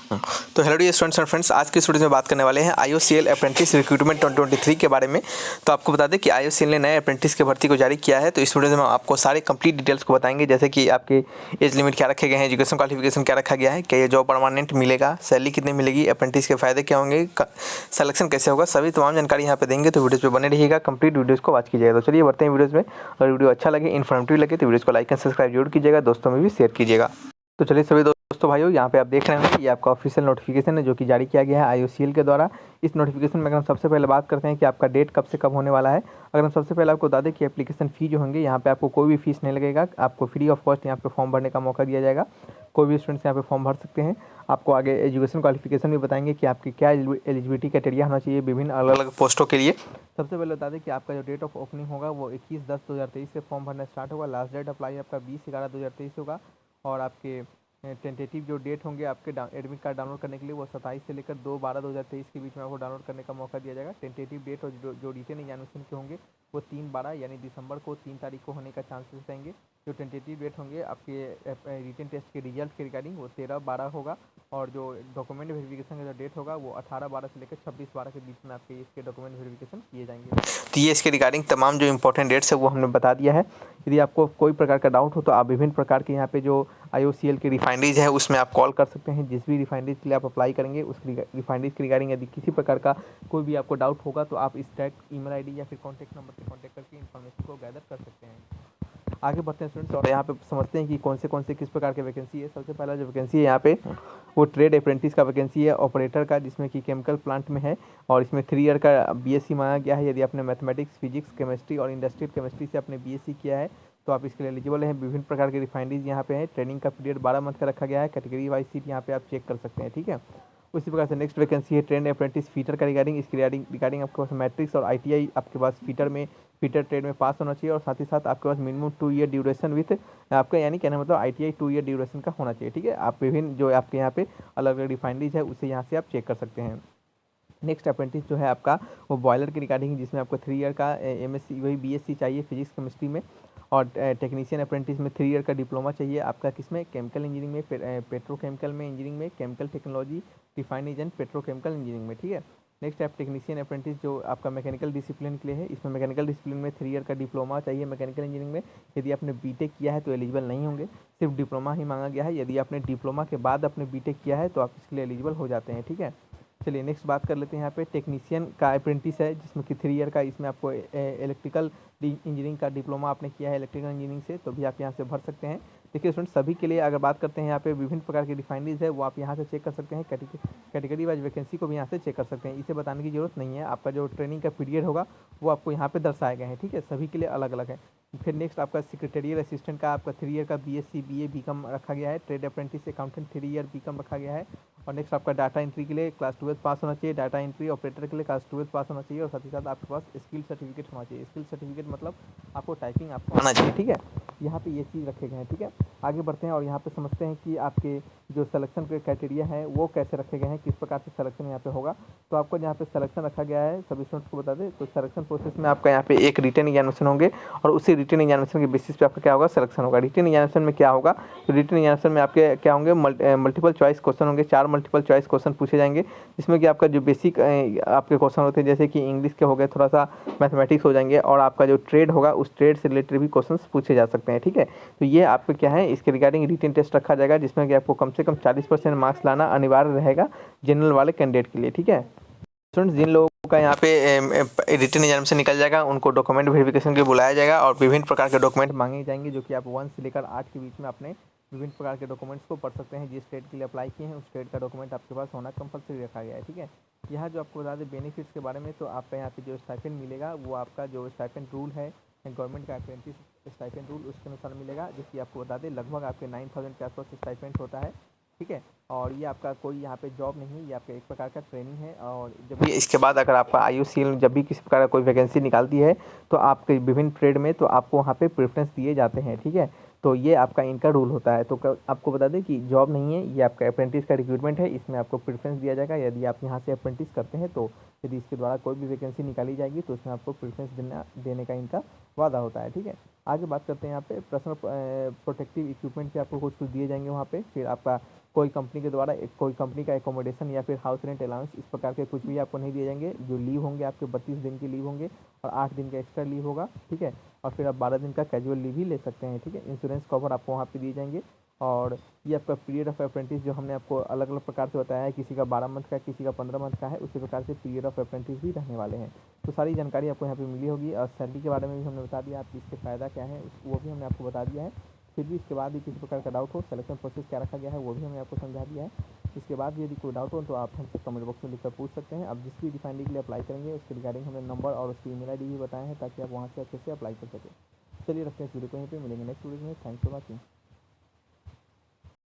तो hello dear students and friends, आज की स्टूडियो में बात करने वाले हैं IOCL अप्रेंटिस रिक्रूटमेंट 2023 के बारे में। तो आपको बता दें कि IOCL ने नए अप्रेंटिस की भर्ती को जारी किया है। तो इस वीडियो में हम आपको सारे कंप्लीट डिटेल्स को बताएंगे, जैसे कि आपके एज लिमिट क्या रखे गए हैं, एजुकेशन क्वालिफिकेशन क्या रखा गया है, क्या ये जॉब परमानेंट मिलेगा, सैलरी कितनी मिलेगी, अप्रेंटिस के फायदे क्या होंगे, सिलेक्शन कैसे होगा, सभी तमाम जानकारी यहाँ पे देंगे। तो वीडियो पर बने रहिएगा, कंप्लीट वीडियोज़ को वॉच कीजिएगा। तो चलिए बढ़ते हैं वीडियोज़ में। अगर वीडियो अच्छा लगे, इन्फॉर्मेटिव लगे तो वीडियोज़ को लाइक एंड सब्सक्राइब जरूर कीजिएगा, दोस्तों में भी शेयर कीजिएगा। तो चलिए सभी दोस्तों भाइयों, यहाँ पे आप देख रहे हैं ये आपका ऑफिशियल नोटिफिकेशन है जो कि जारी किया गया है IOCL के द्वारा। इस नोटिफिकेशन में अगर हम सबसे पहले बात करते हैं कि आपका डेट कब से कब होने वाला है। अगर हम सबसे पहले आपको बता दें कि एप्लीकेशन फ़ी जो होंगे, यहाँ पे आपको कोई भी फीस नहीं लगेगा, आपको फ्री ऑफ कॉस्ट यहाँ पे फॉर्म भरने का मौका दिया जाएगा। कोई भी स्टूडेंट्स यहाँ पे फॉर्म भर सकते हैं। आपको आगे एजुकेशन क्वालिफिकेशन भी बताएंगे कि आपकी क्या एलिजिबिलिटी क्राइटेरिया होना चाहिए विभिन्न अलग अलग पोस्टों के लिए। सबसे पहले बता दें कि आपका जो डेट ऑफ ओपनिंग होगा वो 21/10/2023 से फॉर्म भरना स्टार्ट होगा। लास्ट डेट अप्लाई आपका 20/11/2023 होगा। और आपके टेंटेटिव जो डेट होंगे आपके एडमिट कार्ड डाउनलोड करने के लिए वो 27 से लेकर 2/12/2023 के बीच में आपको डाउनलोड करने का मौका दिया जाएगा। टेंटेटिव डेट और जो रिटन एग्जामिनेशन के होंगे वो 3/12 यानी दिसंबर को 3 तारीख को होने का चांसेस रहेंगे। जो टेंटेटिव डेट होंगे आपके रिटन टेस्ट के रिजल्ट के रिगार्डिंग वो 13/12 होगा। और जो डॉक्यूमेंट वेरिफिकेशन का जो डेट होगा वो 18/12 से लेकर 26/12 के बीच में आपके इसके डॉक्यूमेंट वेरिफिकेशन किए जाएंगे। तो ये इसके रिगार्डिंग तमाम जो इंपॉर्टेंट डेट्स है वो हमने बता दिया है। यदि आपको कोई प्रकार का डाउट हो तो आप विभिन्न प्रकार के यहाँ पे जो IOCL की रिफाइनरीज है उसमें आप कॉल कर सकते हैं। जिस भी रिफाइनरीज के लिए आप अप्लाई करेंगे उस रिफाइनरीज के रिगार्डिंग यदि किसी प्रकार का कोई भी आपको डाउट होगा तो आप इस डायरेक्ट ईमेल ID या फिर कॉन्टैक्ट नंबर से कॉन्टैक्ट करके इन्फॉर्मेशन को गैदर कर सकते हैं। आगे बढ़ते हैं स्टूडेंट्स और यहाँ पे समझते हैं कि कौन से किस प्रकार के वैकेंसी है। सबसे पहला जो वैकेंसी है यहाँ पे वो ट्रेड अप्रेंटिस का वैकेंसी है ऑपरेटर का, जिसमें कि केमिकल प्लांट में है। और इसमें 3 ईयर का BSc मांगा गया है। यदि आपने मैथमेटिक्स, फिजिक्स, केमिस्ट्री और इंडस्ट्रियल केमिस्ट्री से आपने BSc किया है तो आप इसके लिए एलिजिबल हैं। विभिन्न प्रकार की रिफाइनरीज यहाँ पे हैं। ट्रेनिंग का पीरियड 12 मंथ का रखा गया है। कैटेगरी वाइज सीट यहाँ पे आप चेक कर सकते हैं, ठीक है। उसी प्रकार से नेक्स्ट वैकेंसी है ट्रेंड अप्रेंटिस फीटर का रिगार्डिंग। इसके रिगार्डिंग आपके पास मैट्रिक्स और ITI आपके पास फीटर ट्रेड में पास होना चाहिए। और साथ ही साथ आपके पास मिनिमम 2 ईयर ड्यूरेशन विथ आपका, यानी कहने मतलब ITI 2 ईयर ड्यूरेशन का होना चाहिए, ठीक है। आप विभिन्न जो आपके यहाँ पे अलग अलग रिफाइनरीज है उसे यहाँ से आप चेक कर सकते हैं। नेक्स्ट अप्रेंटिस जो है आपका वो बॉयलर की रिगार्डिंग, जिसमें आपको 3 ईयर का MSc वही BSc चाहिए फिजिक्स केमिस्ट्री में। और टेक्नीशियन अप्रेंटिस में 3 ईयर का डिप्लोमा चाहिए आपका, किसमें, केमिकल इंजीनियरिंग में, पेट्रोकेमिकल में इंजीनियरिंग में, chemical technology, refineries and petrochemical engineering में, ठीक है। नेक्स्ट आप टेक्नीशियन अप्रेंटिस जो आपका मैकेनिकल डिसिप्लिन के लिए है। इसमें मैकेनिकल डिसिप्लिन में 3 ईयर का डिप्लोमा चाहिए मैकेनिकल इंजीनियरिंग में। यदि आपने बीटेक किया है तो एलिजिबल नहीं होंगे, सिर्फ डिप्लोमा ही मांगा गया है। यदि आपने डिप्लोमा के बाद आपने बीटेक किया है तो आप इसके लिए एलिजिबल हो जाते हैं, ठीक है। चलिए नेक्स्ट बात कर लेते हैं। यहाँ पे टेक्नीशियन का अप्रेंटिस है जिसमें कि 3 ईयर का, इसमें आपको इलेक्ट्रिकल इंजीनियरिंग का डिप्लोमा आपने किया है इलेक्ट्रिकल इंजीनियरिंग से तो भी आप यहाँ से भर सकते हैं। देखिए स्टूडेंट, सभी के लिए अगर बात करते हैं यहाँ पे विभिन्न प्रकार की रिफाइनरीज है वो आप यहाँ से चेक कर सकते हैं। कैटेगरी वाइज वैकेंसी को भी यहाँ से चेक कर सकते हैं। इसे बताने की जरूरत नहीं है। आपका जो ट्रेनिंग का पीरियड होगा वो आपको यहाँ पे दर्शाए गए हैं, ठीक है। सभी के लिए अलग अलग है। फिर नेक्स्ट आपका सेक्रेटेरियल असिस्टेंट का आपका 3 ईयर का BSc BA BCom रखा गया है। Trade apprentice accountant 3 year BCom रखा गया है। और नेक्स्ट आपका डाटा एंट्री के लिए क्लास 12 पास होना चाहिए। डाटा एंट्री ऑपरेटर के लिए क्लास 12 पास होना चाहिए। और साथ ही साथ आपके पास स्किल सर्टिफिकेट होना चाहिए। स्किल सर्टिफिकेट मतलब आपको टाइपिंग आपको आना चाहिए, ठीक है। यहाँ पे ये चीज़ रखे गए हैं, ठीक है। आगे बढ़ते हैं और यहाँ पे समझते हैं कि आपके जो सिलेक्शन के क्राइटेरिया है वो कैसे रखे गए हैं, किस प्रकार से सिलेक्शन यहाँ पे होगा। तो आपको यहाँ पे सिलेक्शन रखा गया है, सभी स्टूडेंट्स को बता दें। तो सिलेक्शन प्रोसेस में आपका यहाँ पे एक रिटन एग्जामिनेशन होंगे और उसी रिटन एग्जामिनेशन के बेसिस पे आपका क्या होगा, सिलेक्शन होगा। रिटन एग्जामिनेशन में क्या होगा, तो रिटन एग्जामिनेशन में आपके क्या होंगे, मल्टीपल चॉइस क्वेश्चन होंगे। 4 मल्टीपल चॉइस क्वेश्चन पूछे जाएंगे, जिसमें कि आपका जो बेसिक आपके क्वेश्चन होते हैं जैसे कि इंग्लिश के हो गए, थोड़ा सा मैथमेटिक्स हो जाएंगे। और आपका जो ट्रेड होगा उस ट्रेड से रिलेटेड भी क्वेश्चन पूछे जा सकते हैं, ठीक है। तो ये आपको क्या है, इसके रिगार्डिंग रिटन टेस्ट रखा जाएगा जिसमें कि आपको कम से कम 40% मार्क्स लाना अनिवार्य रहेगा जनरल वाले कैंडिडेट के लिए, ठीक है। स्टूडेंट्स, जिन लोगों का यहाँ पे रिटन एग्जाम से निकल जाएगा उनको डॉक्यूमेंट वेरिफिकेशन के लिए बुलाया जाएगा और विभिन्न प्रकार के डॉक्यूमेंट मांगे जाएंगे, जो कि आप 1 से लेकर 8 के बीच में अपने विभिन्न प्रकार के डॉक्यूमेंट्स को पढ़ सकते हैं। जिस स्टेट के लिए अप्लाई किए हैं उस स्टेट का डॉक्यूमेंट आपके पास होना कंपलसरी रखा गया है, ठीक है। यहाँ जो आपको बता दें बेनिफिट्स के बारे में, तो आपका यहाँ पे जो स्टाइपेंड मिलेगा वो आपका जो स्टाइपेंड रूल है गवर्नमेंट का अप्रेंटिस स्टाइपेंड रूल उसके अनुसार मिलेगा, जो कि आपको बता दें लगभग आपके 9,000 के आसपास स्टाइपेंड होता है, ठीक है। और ये आपका कोई यहाँ पे जॉब नहीं है, ये आपका एक प्रकार का ट्रेनिंग है। और जब भी इसके बाद अगर आपका IOCL जब भी किसी प्रकार का कोई वैकेंसी निकालती है तो आपके विभिन्न ट्रेड में तो आपको वहाँ पे प्रेफरेंस दिए जाते हैं, ठीक है। तो ये आपका इनका रूल होता है। तो आपको बता दें कि जॉब नहीं है, ये आपका अप्रेंटिस का रिक्रूटमेंट है। इसमें आपको प्रेफरेंस दिया जाएगा यदि आप यहाँ से अप्रेंटिस करते हैं। तो यदि इसके द्वारा कोई भी वैकेंसी निकाली जाएगी तो उसमें आपको प्रेफरेंस देने का इनका वादा होता है, ठीक है। आगे बात करते हैं यहाँ पे पर्सनल प्रोटेक्टिव इक्विपमेंट के आपको कुछ दिए जाएंगे वहाँ पे। फिर आपका कोई कंपनी के द्वारा कोई कंपनी का एकोमोडेशन या फिर हाउस रेंट अलाउंस इस प्रकार के कुछ भी आपको नहीं दिए जाएंगे। जो लीव होंगे आपके 32 दिन की लीव होंगे और 8 दिन का एक्स्ट्रा लीव होगा, ठीक है। और फिर आप 12 दिन का कैजुअल लीव ही ले सकते हैं, ठीक है। इंश्योरेंस कवर आपको वहाँ पे दिए जाएंगे। और ये आपका पीरियड ऑफ अप्रेंटिस जो हमने आपको अलग अलग प्रकार से बताया है, किसी का 12 मंथ का, किसी का 15 मंथ का है, उसी प्रकार से पीरियड ऑफ अप्रेंटिस भी रहने वाले हैं। तो सारी जानकारी आपको यहाँ पे मिली होगी। और सैलरी के बारे में भी हमने बता दिया, आपकी इसके फ़ायदा क्या है वो भी हमने आपको बता दिया है। फिर भी इसके बाद भी किसी प्रकार का डाउट हो, सिलेक्शन प्रोसेस क्या रखा गया है वो भी हमने आपको समझा दिया है। इसके बाद भी यदि कोई डाउट हो तो आप हमसे कमेंट बॉक्स में लिखकर पूछ सकते हैं। आप जिस भी रिफाइनरी के लिए अप्लाई करेंगे उसके रिगार्डिंग हमने नंबर और उसकी ईमेल आईडी भी बताए हैं, ताकि आप वहाँ से अच्छे से अप्लाई कर सकें। चलिए रखते हैं इस वीडियो को यहीं पे, मिलेंगे नेक्स्ट वीडियो में। Thanks for watching.